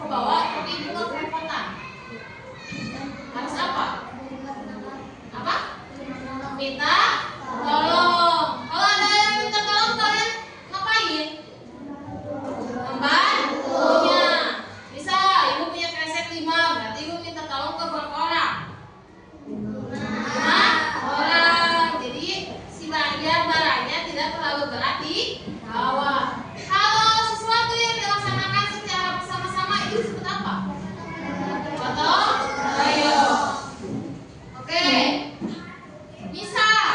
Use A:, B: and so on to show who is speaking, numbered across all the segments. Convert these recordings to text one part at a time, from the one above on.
A: bawa tapi ibu nggak kerepotan. Harus apa? Apa? Minta tolong. Kalau ada yang minta tolong, kalian ngapain? Membantunya. Bisa, ibu punya kresek 5, berarti ibu minta tolong ke berapa orang? 5 orang. Jadi si barangnya tidak terlalu berat di bawah. Kalau sesuatu yang dilaksanakan secara bersama-sama itu disebut apa? Gotong royong. Oke. Misal,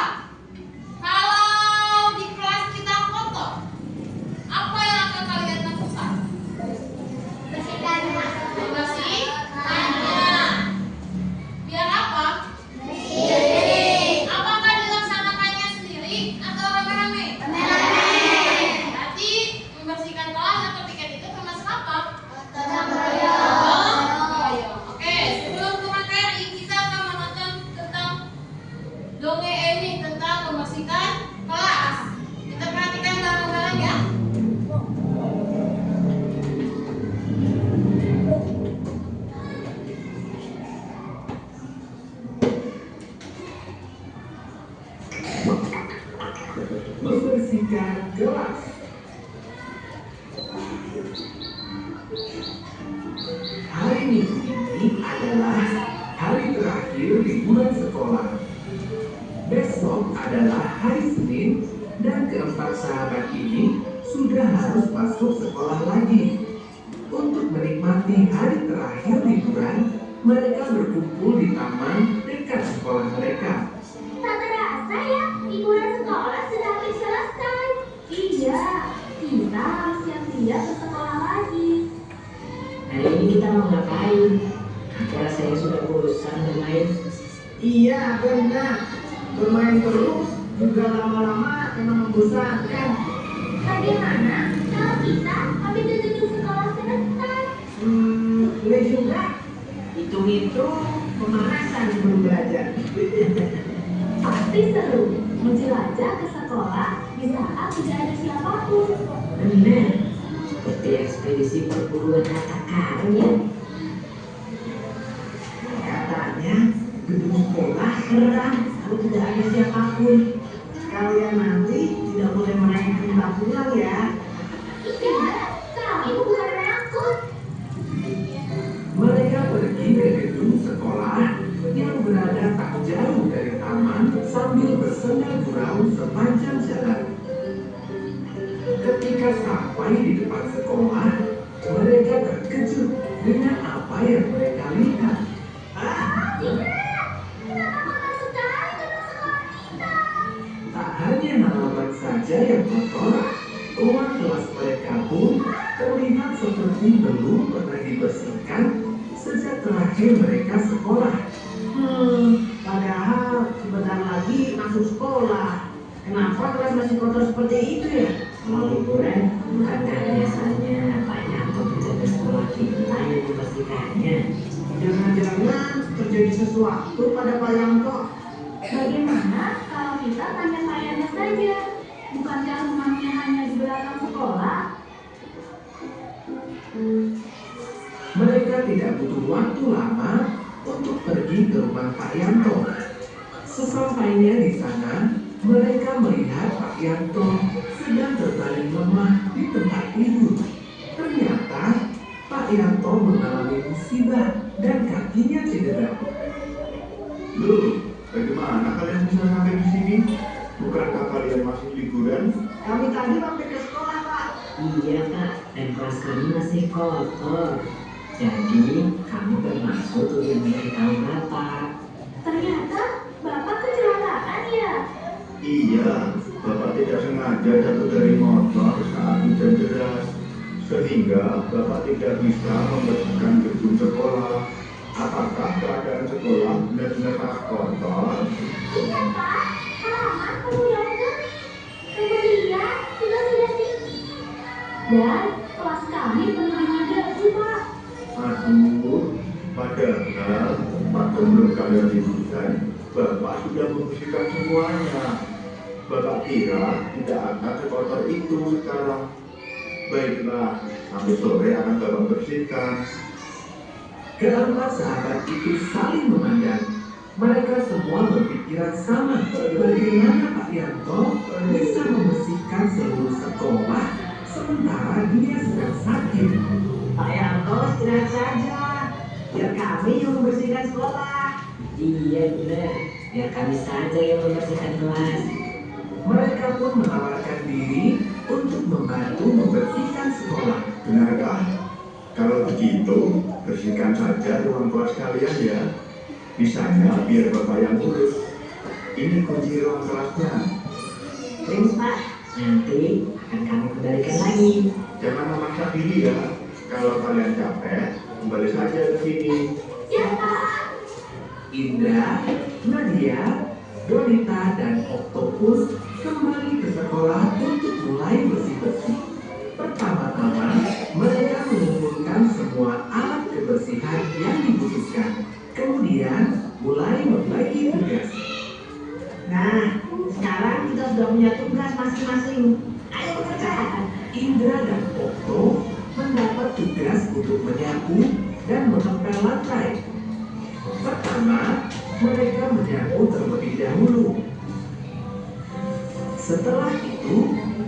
A: kalau di kelas kita kotor, apa yang akan kalian lakukan?
B: Bersihkannya.
A: Membersihkannya. Biar apa?
B: Bersih.
A: Apakah dilaksanakannya sendiri atau rame-rame? Berarti membersihkan kelas atau piket itu termasuk apa?
B: Gotong royong.
A: Gotong royong. Oke, sebelum ke materi kita akan menonton tentang dongeng ini tentang membersihkan kelas. Kita perhatikan bareng-bareng ya.
C: Membersihkan kelas. Hari Minggu ini adalah hari terakhir liburan sekolah. Besok adalah hari Senin dan keempat sahabat ini sudah harus masuk sekolah lagi. Untuk menikmati hari terakhir liburan, mereka berkumpul di taman dekat sekolah mereka.
B: Tak terasa ya, liburan sekolah sudah hampir selesai. Iya, kita harus siap-siap ke sekolah lagi.
D: Hari ini kita mau ngapain? Aku rasanya sudah bosan bermain.
E: Iya benar, bermain terus juga lama-lama memang membosankan.
B: Bagaimana kalau kita ambil tujuan sekolah sebentar?
E: Boleh juga. Hitung-hitung pemanasan sebelum belajar.
B: Pasti seru menjelajah ke sekolah di saat tidak ada siapapun.
D: Benar, seperti ekspedisi perburuan harta karun.
E: Katanya gedung sekolah keren kalau tidak ada siapapun. Kalian nanti tidak boleh main kembang pulang ya.
B: Iya, kami bukan penakut.
C: Mereka pergi ke gedung sekolah yang berada tak jauh dari taman sambil bersenda gurau sepanjang jalan. Ketika sampai di depan sekolah, mereka terkejut dengan apa yang mereka lihat.
B: Kenapa kotor sekali gedung sekolah kita?
C: Tak hanya halaman saja yang kotor, ruang kelas mereka pun terlihat seperti belum pernah dibersihkan sejak terakhir mereka sekolah.
E: Padahal sebentar lagi masuk sekolah. Kenapa kelas masih kotor seperti itu ya?
D: Kalau liburan, bukankah biasanya banyak penjaga sekolah kita yang membersihkannya?
E: Jangan-jangan terjadi sesuatu pada Pak Yanto.
B: Bagaimana kalau kita tanya sayangnya saja? Bukankah rumahnya hanya di belakang sekolah?
C: Mereka tidak butuh waktu lama untuk pergi ke rumah Pak Yanto. Sesampainya di sana, mereka melihat Pak Yanto sedang terbaring lemah di tempat tidur. Ternyata Pak Yanto mengalami musibah dan kakinya cedera.
F: Loh, bagaimana kalian bisa sampai di sini? Bukankah kalian masih liburan?
E: Kami tadi mampir ke sekolah, Pak.
D: Iya Kak, dan kelas kami masih kotor. Jadi kami bermaksud untuk memberitahu Bapak.
B: Ternyata Bapak kecelakaan ya?
F: Iya, Bapak tidak sengaja jatuh dari motor saat hujan deras, sehingga Bapak tidak bisa membersihkan gedung sekolah. Apakah keadaan sekolah benar-benar sangat kotor?
B: Iya Pak, halaman penuh yang kering. Kemudian juga sudah tinggi. Dan kelas kami penuh dengan debu Pak.
F: Aduh, padahal waktu belum kalian liburan, Bapak sudah membersihkan semuanya. Bapak kira tidak akan sekotor itu sekarang. Baiklah, sampai sore akan Bapak bersihkan.
C: Keempat sahabat itu saling memandang. Mereka semua berpikiran sama. Bagaimana Pak Yanto bisa membersihkan seluruh sekolah sementara dia sedang sakit?
E: Pak Yanto istirahat saja. Biar kami yang membersihkan sekolah.
D: Iya benar, biar kami saja yang membersihkan kelas.
C: Mereka pun menawarkan diri untuk membantu membersihkan sekolah.
F: Benarkah? Kalau begitu, bersihkan saja ruang kelas kalian ya. Misalnya biar Bapak yang urus. Ini kunci ruang kelasnya.
D: Thanks Pak, nanti akan kami kembalikan lagi.
F: Jangan memaksa diri ya. Kalau kalian capek, kembali saja ke sini.
B: Siapa?
C: Indra, Nadia, Donita, dan Oktopus kembali ke sekolah untuk mulai bersih-bersih. Pertama-tama, mereka mengumpulkan semua alat kebersihan yang dibutuhkan. Kemudian, mulai membagi tugas.
E: Nah, sekarang kita sudah punya tugas masing-masing. Ayo bekerja.
C: Indra dan Okto mendapat tugas untuk menyapu dan mengepel lantai. Pertama, mereka menyapu terlebih dahulu. Setelah itu,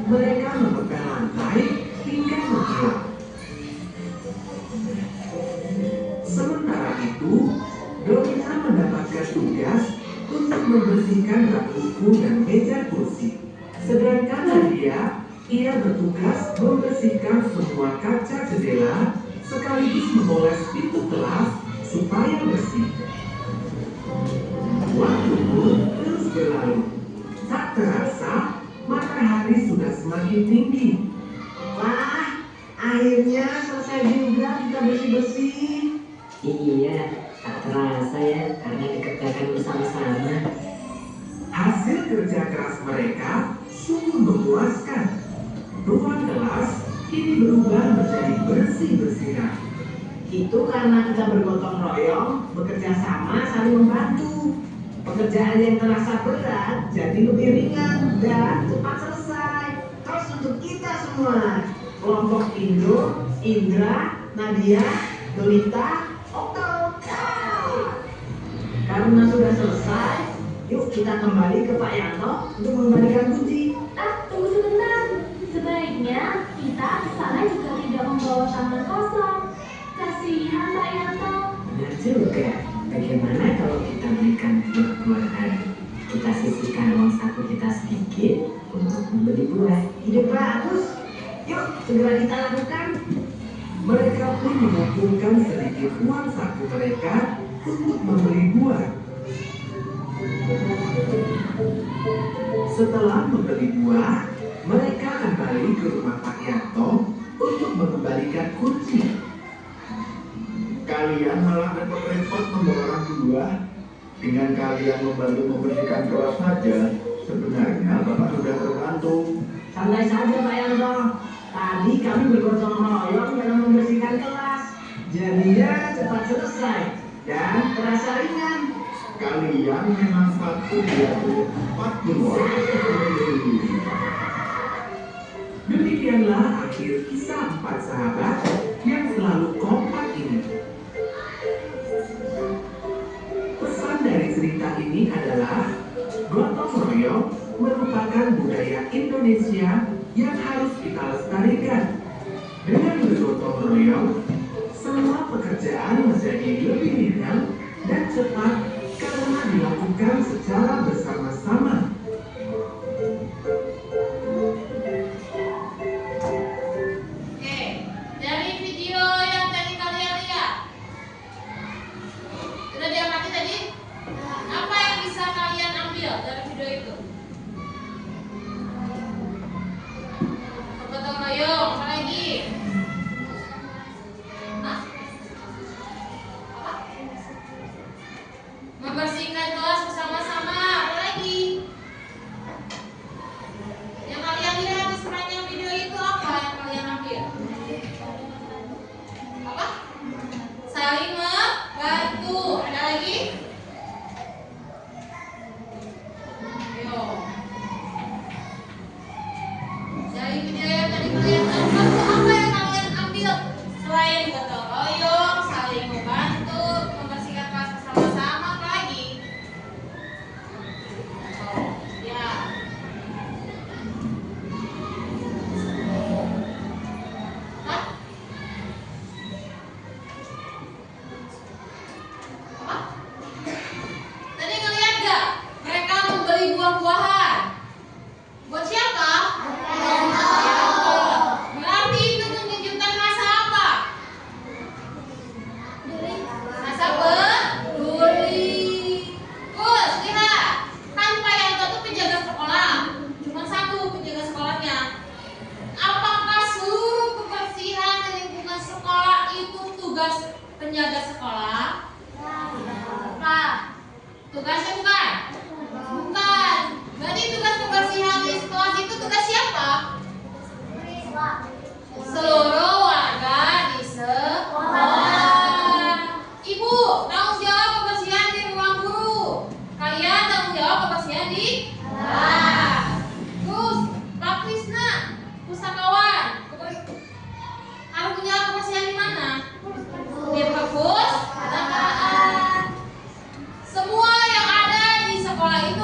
C: mereka mengepel lantai hingga mengkilap. Sementara itu, Donita mendapatkan tugas untuk membersihkan rak buku dan meja kursi. Sedangkan Nadia, ia bertugas membersihkan semua kaca jendela sekaligus memoles pintu kelas supaya bersih. Waktu pun terus berlalu. Tak terasa, matahari sudah semakin tinggi.
E: Wah, akhirnya selesai juga kita bersih-bersih.
D: Iya, tak terasa ya karena dikerjakan bersama-sama.
C: Hasil kerja keras mereka sungguh memuaskan. Ruang kelas kini berubah menjadi bersih-bersihan.
E: Itu karena kita bergotong royong, bekerja sama, saling membantu. Pekerjaan yang terasa berat jadi lebih ringan dan cepat selesai. Terus untuk kita semua, kelompok Indo, Indra, Nadia, Donita, Okto. Karena sudah selesai, yuk kita kembali ke Pak Yanto untuk mengembalikan kunci.
B: Tunggu sebentar. Sebaiknya kita ke sana juga tidak membawa tangan kosong. Kasihan Pak Yanto.
D: Benar juga, bagaimana kalau kita berikan buah-buah hari? Kita sisihkan uang saku kita sedikit untuk membeli buah.
E: Ide bagus. Yuk segera kita lakukan.
C: Mereka pun mengumpulkan sedikit uang saku mereka untuk membeli buah. Setelah membeli buah, mereka kembali ke rumah Pak Yanto untuk mengembalikan kunci.
F: Kalian malah repot-repot membawakan buah. Dengan kalian membantu membersihkan kelas saja, sebenarnya Bapak sudah terbantu.
E: Santai saja Pak Yanto. Tadi kami bergotong royong dalam membersihkan kelas. Jadinya cepat selesai dan terasa ringan.
F: Kalian memang patut diatur, patut
C: Demikianlah akhir kisah 4 sahabat yang selalu kompak ini. Pesan dari cerita ini adalah gotong royong merupakan budaya Indonesia yang harus kita lestarikan. Dengan bergotong royong, semua pekerjaan menjadi lebih ringan dan cepat karena dilakukan secara bersama-sama.
A: Oke, dari video yang tadi kalian lihat, sudah diamati tadi? Apa yang bisa kalian ambil dari video itu? Gotong royong, apa lagi? Hah? Apa? Membersihkan kelas bersama-sama, apa lagi? Yang kalian lihat di sepanjang video itu apa yang kalian ambil? Apa? Saling membantu. Ada lagi? Ayo.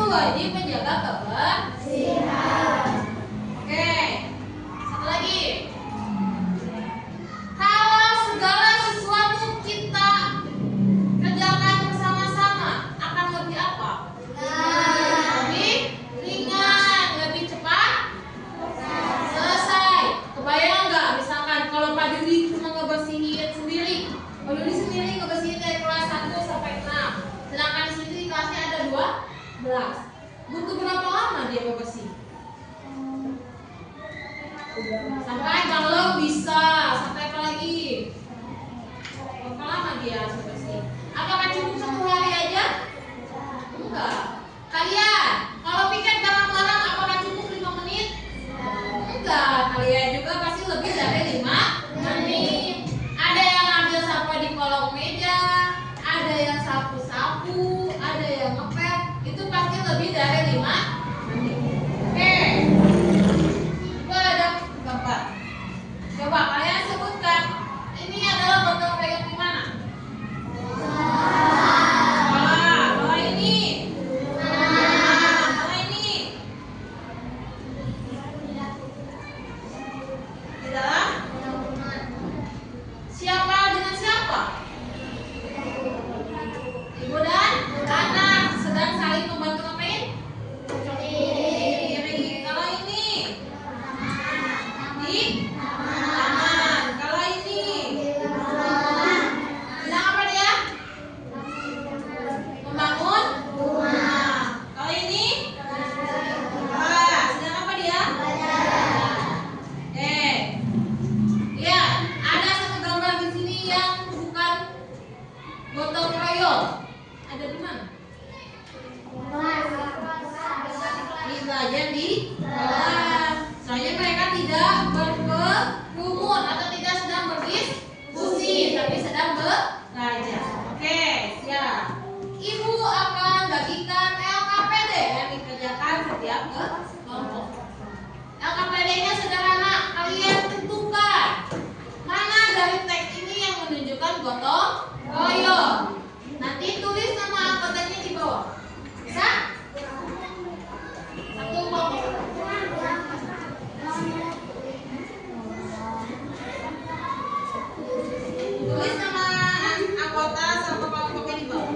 A: wajib menjaga kebersihan. Oke, satu lagi. Kalau segala sesuatu kita kerjakan bersama-sama, akan lebih apa? Lebih ringan, lebih cepat selesai. Kebayang nggak? Misalkan kalau Pak Dudi cuma ngebersihin sendiri, Pak Dudi sendiri ngebersihin dari kelas 1 sampai 6, sedangkan di sini kelasnya ada 12. Butuh berapa lama dia bebersih? Sampai kalau bisa, sampai apa lagi? Berapa lama dia harus bebersih? Apakah cukup 1 hari aja? Enggak. Kalian, kalau piket barang-barang apakah cukup 5 menit? Enggak. Kalian juga pasti lebih dari 5 menit. Ada yang ambil sapu di kolong meja, ada yang sapu-sapu, ada yang ngepel. Itu pasti lebih dari 5 menit. Oke. Coba ada gambar. Coba kalian sebutkan. Ini adalah botol pegang di mana? Kalau ini. Kalau ini. Di dalam. Siapa dengan siapa? Ibu dan anak sedang saling membantu ngapain? Kiri. Kalau ini di taman. Kalau ini sedang apa dia? Membangun rumah. Kalau ini sedang apa dia? Lihat, ada satu gambar di sini yang bukan gotong royong. Ada di mana? Di bagian di kelas. Soalnya mereka tidak berkerumun atau tidak sedang berdiskusi, tapi sedang belajar. Oke, siap. Ibu akan bagikan LKPD yang dikerjakan setiap kelompok. LKPD-nya sederhana, kalian tentukan mana dari teks ini yang menunjukkan gotong royong. Nanti tulis nama anggotanya di bawah. Bisa? Satu kelompok. Tulis nama anggota sama kelompoknya di bawah.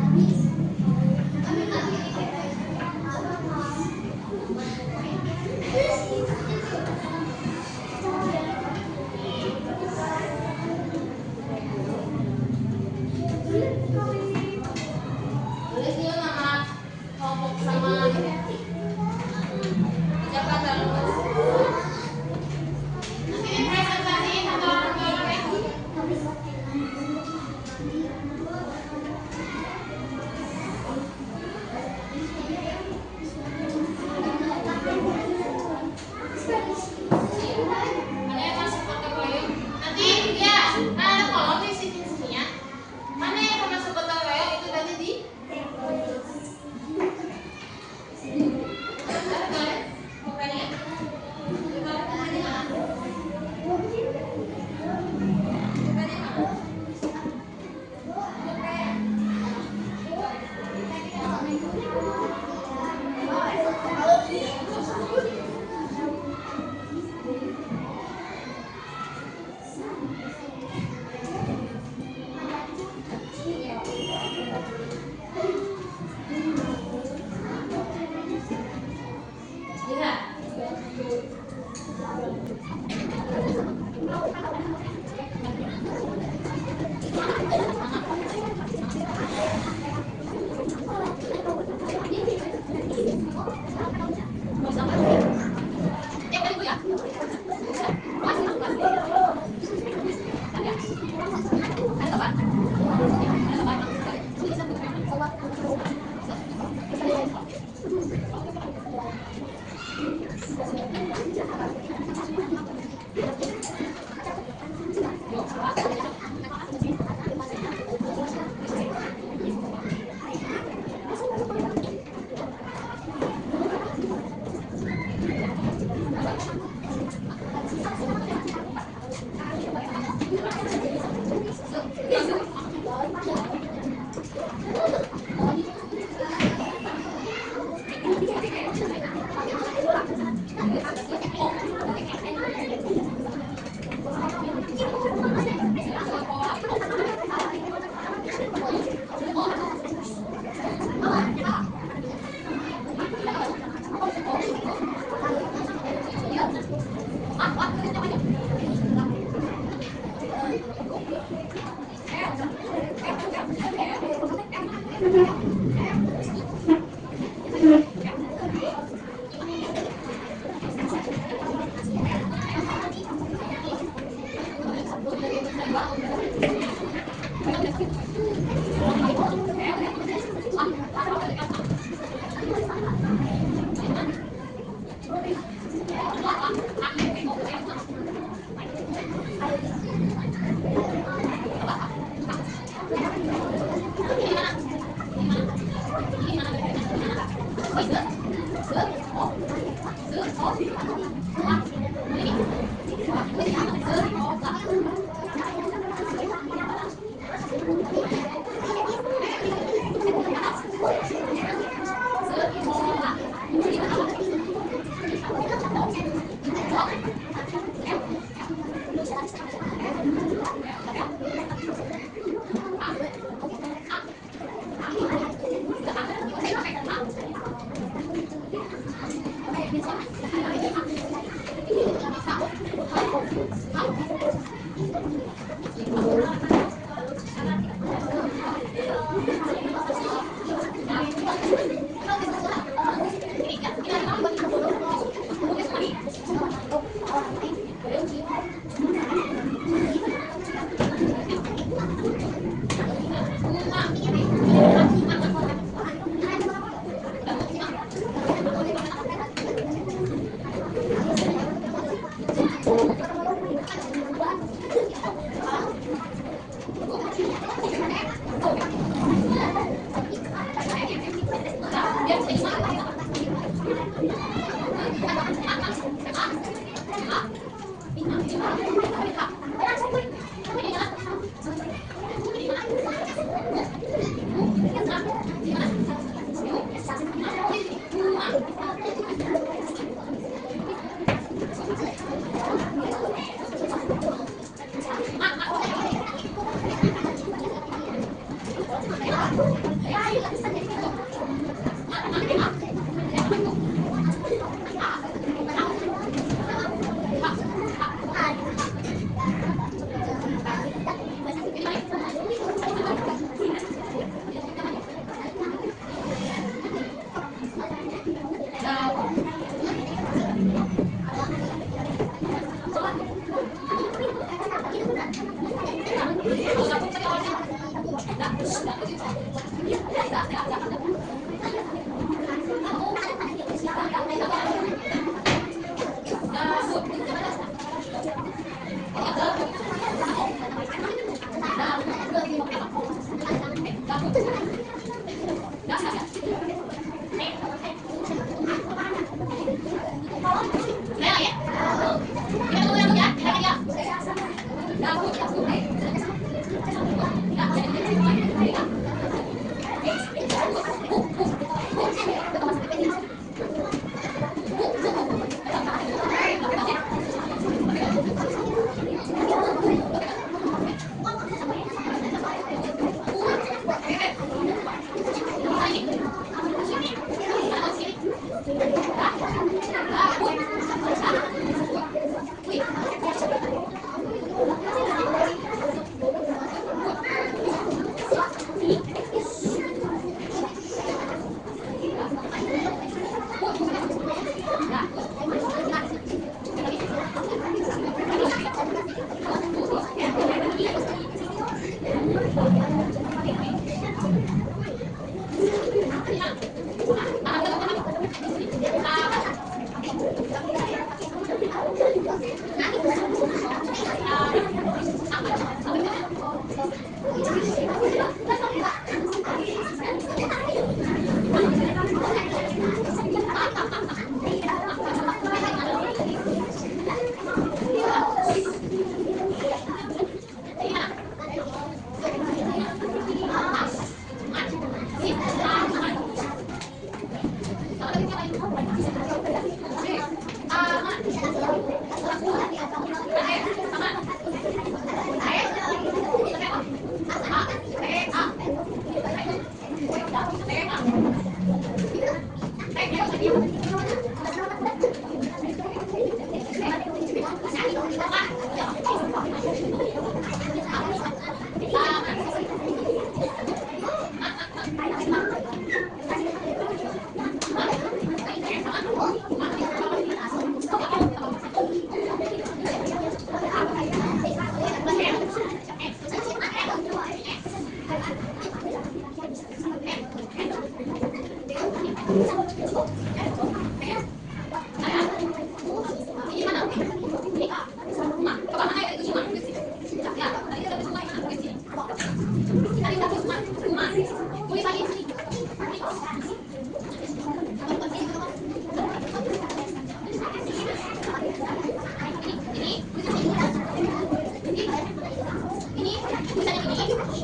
B: Habis.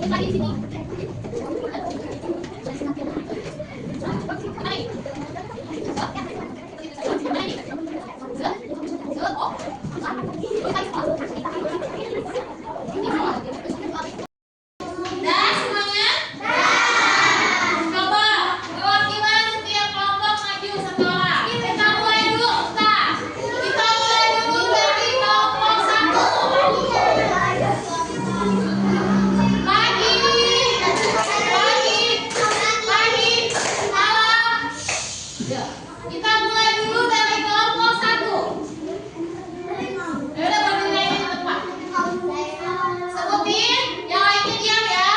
A: lagi di sini. Dah semuanya? Coba perwakilan setiap kelompok maju satu orang. Kita mulai dulu, Ustaz. Kita mulai dulu dari kelompok 1. Pagi. Malam. Kita mulai dulu dari kelompok 1. Udah berdiri di tempat. Sebutin, yang lainnya diam ya.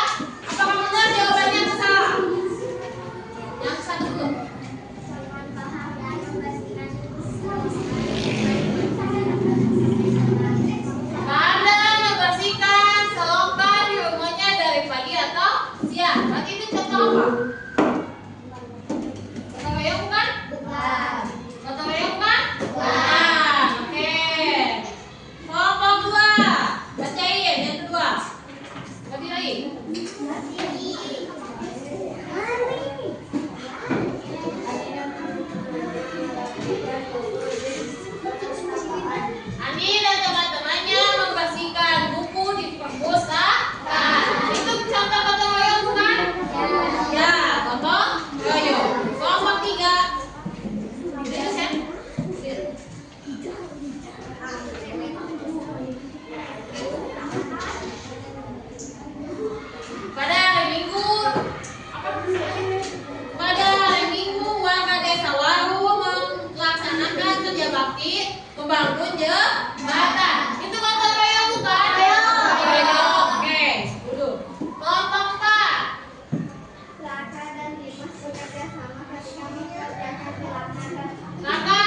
A: Apakah benar jawabannya atau salah? Yang satu dulu. Pandai membersihkan selokan di rumahnya dari pagi atau siang. Berarti itu contoh apa? Gotong royong bukan? Bukan. Gotong royong bukan? Bukan. Oke. Kelompok 2. Bacain yang kedua. Berdiri. Ani dan teman-temannya membersihkan buku di perpustakaan. Itu contoh gotong royong bukan? Ya, gotong royong. Kelompok 3. Itu Sen. Pada hari Minggu warga desa Waru melaksanakan kerja bakti membangun jembatan. Itu gotong royong bukan? Gotong royong. Oke, dulu. Kelompok 4. Raka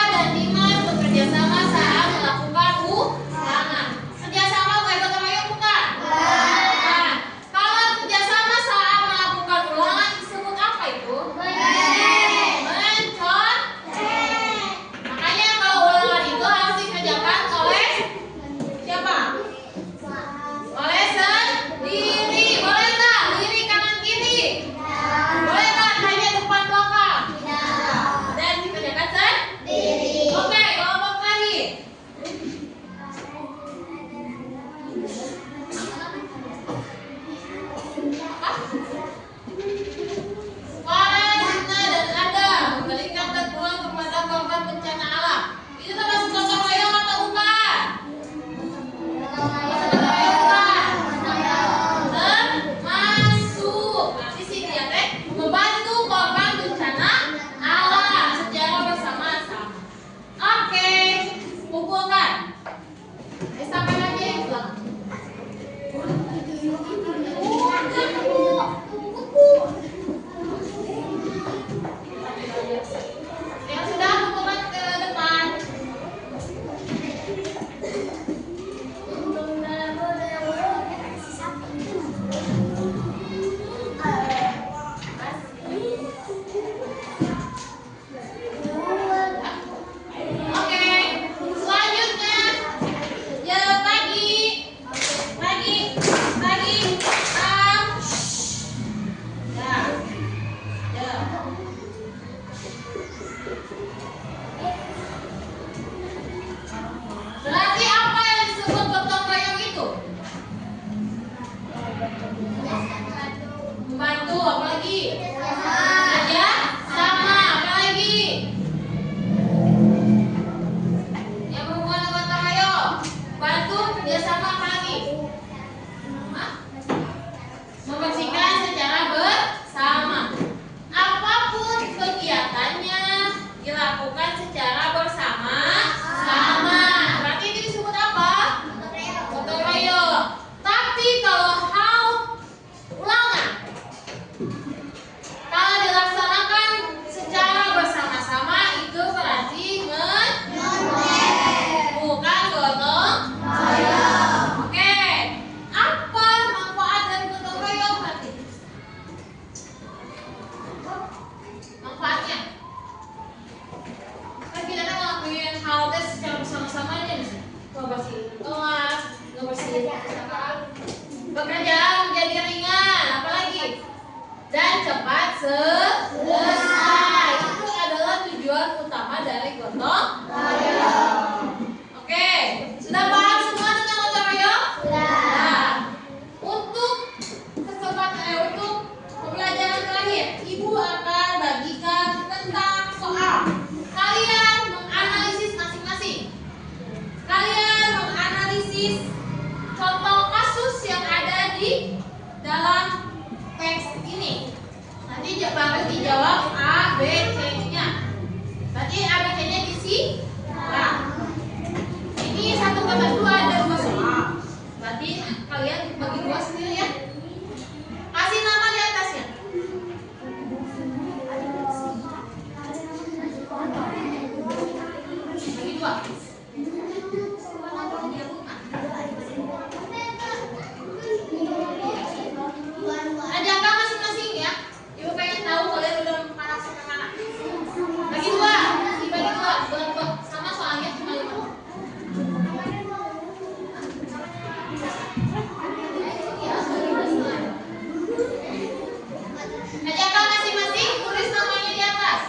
A: dan Dimas bekerja sama saat melakukan ulangan. Kerjasama bukan gotong royong bukan? Bukan. Kalau kerjasama saat melakukan ulangan disebut apa itu? Mencontek. Makanya kalau ulangan itu harus dikerjakan oleh siapa? Oleh sendiri. Boleh nggak? Kiri kanan kiri. Boleh nggak? Hanya depan belakang. Dan dikerjakan sendiri. Oke, kelompok terakhir. Warna dan ada memberikan bantuan kepada korban bencana alam. Itu termasuk gotong royong atau bukan? Gotong royong bukan? Termasuk. Berarti sini ya teh membantu korban bencana alam secara bersama-sama. Oke, kumpulkan. Sampai lagi yang belakang. Yang sudah kumpulkan ke depan. Oke, selanjutnya ya pagi. Ya. Berarti apa yang disebut gotong royong itu? Membantu, apa lagi? Kerja sama, apa lagi? Yang berhubungan dengan gotong royong. Bantu, kerja sama, apa lagi? Hah? Membersihkan secara bersama. Apapun kegiatannya dilakukan secara bersama-sama. Berarti itu disebut apa? Gotong royong. Tapi kalau hal ulangan, kalau dilaksanakan secara bersama-sama itu berarti bukan gotong royong. Oke, apa manfaat dari gotong royong berarti? Manfaatnya? Kan kita ngelakuin hal tes secara bersama-sama aja nih. Ngebersihin kelas, ngebersihin perpustakaan. Pekerjaan menjadi ringan. dan cepat selesai. Itu adalah tujuan utama dari gotong royong. Oke, sudah paham semua tentang gotong royong? Sudah. Untuk untuk pembelajaran terakhir, Ibu akan bagikan tentang soal. Kalian menganalisis masing-masing. Kalian menganalisis contoh kasus yang ada di dalam teks ini. Nanti harus dijawab A, B, C-nya. Berarti A, B, C-nya diisi. Nah, ini 1,2 ada 2 soal. Berarti kalian bagi 2 sendiri ya. Kasih nama di atasnya. Bagi 2. Ada angka masing-masing ya. Ibu pengen tahu kalian udah mengarah sampai mana. Bagi 2, dibagi 2, buat sama soalnya cuma 5. Ada angka masing-masing, tulis namanya di atas.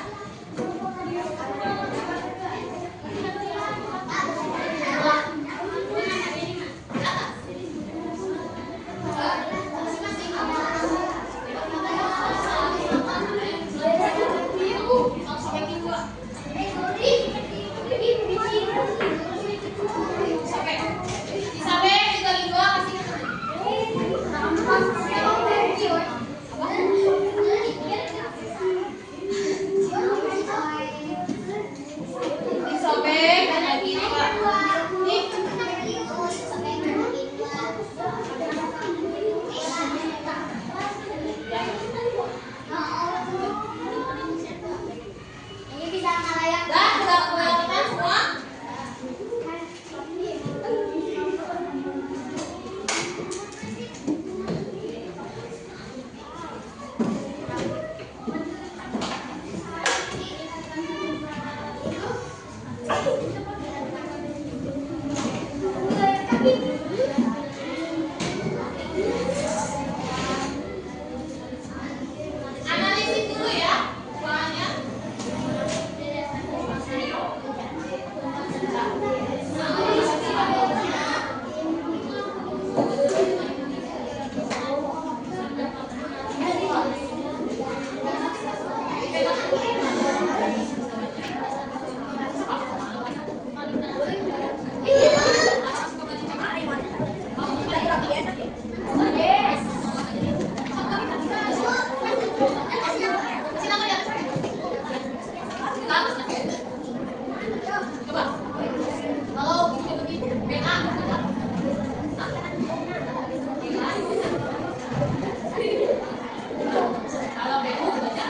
A: Disobek dan bagi 2. Nih. Dah, sudah kelihatan semua? Analisis dulu ya soalnya. Coba. Kalau begini BA. Kalau BU baca. Kalau BE baca.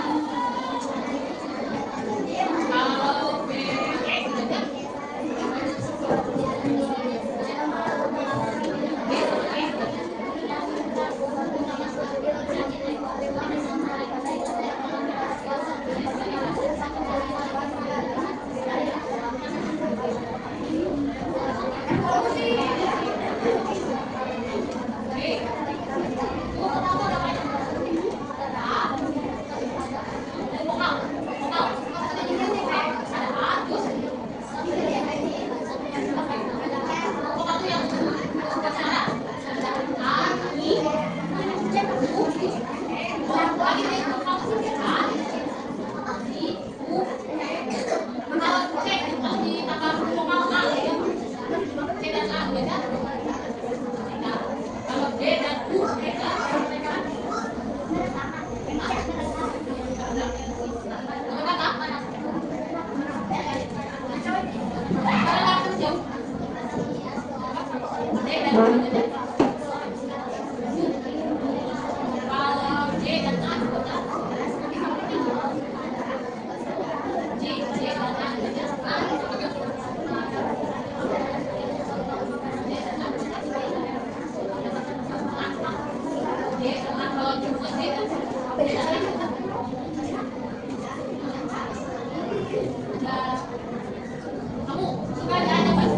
A: Kamu suka aja baca?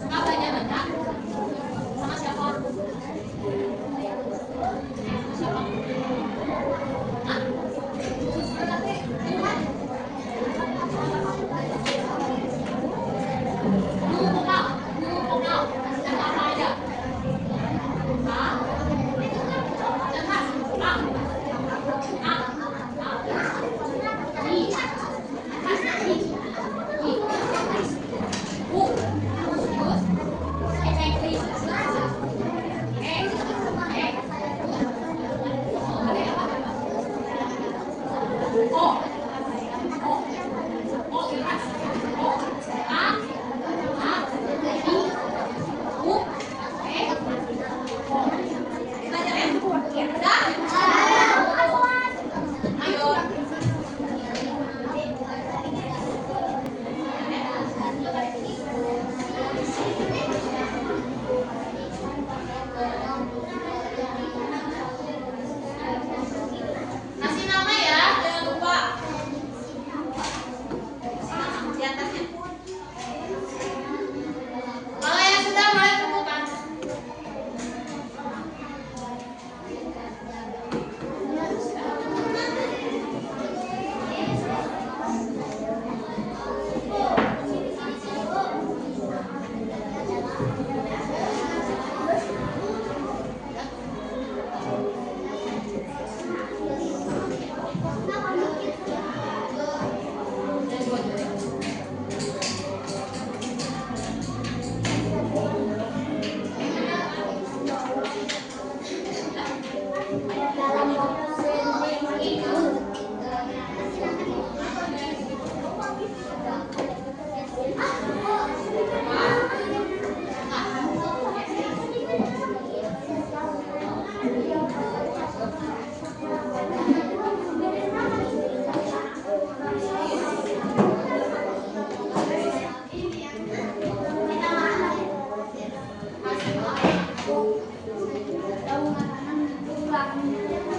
A: Suka baca? Sama siapa? Siapa?
B: tahu makanan kurang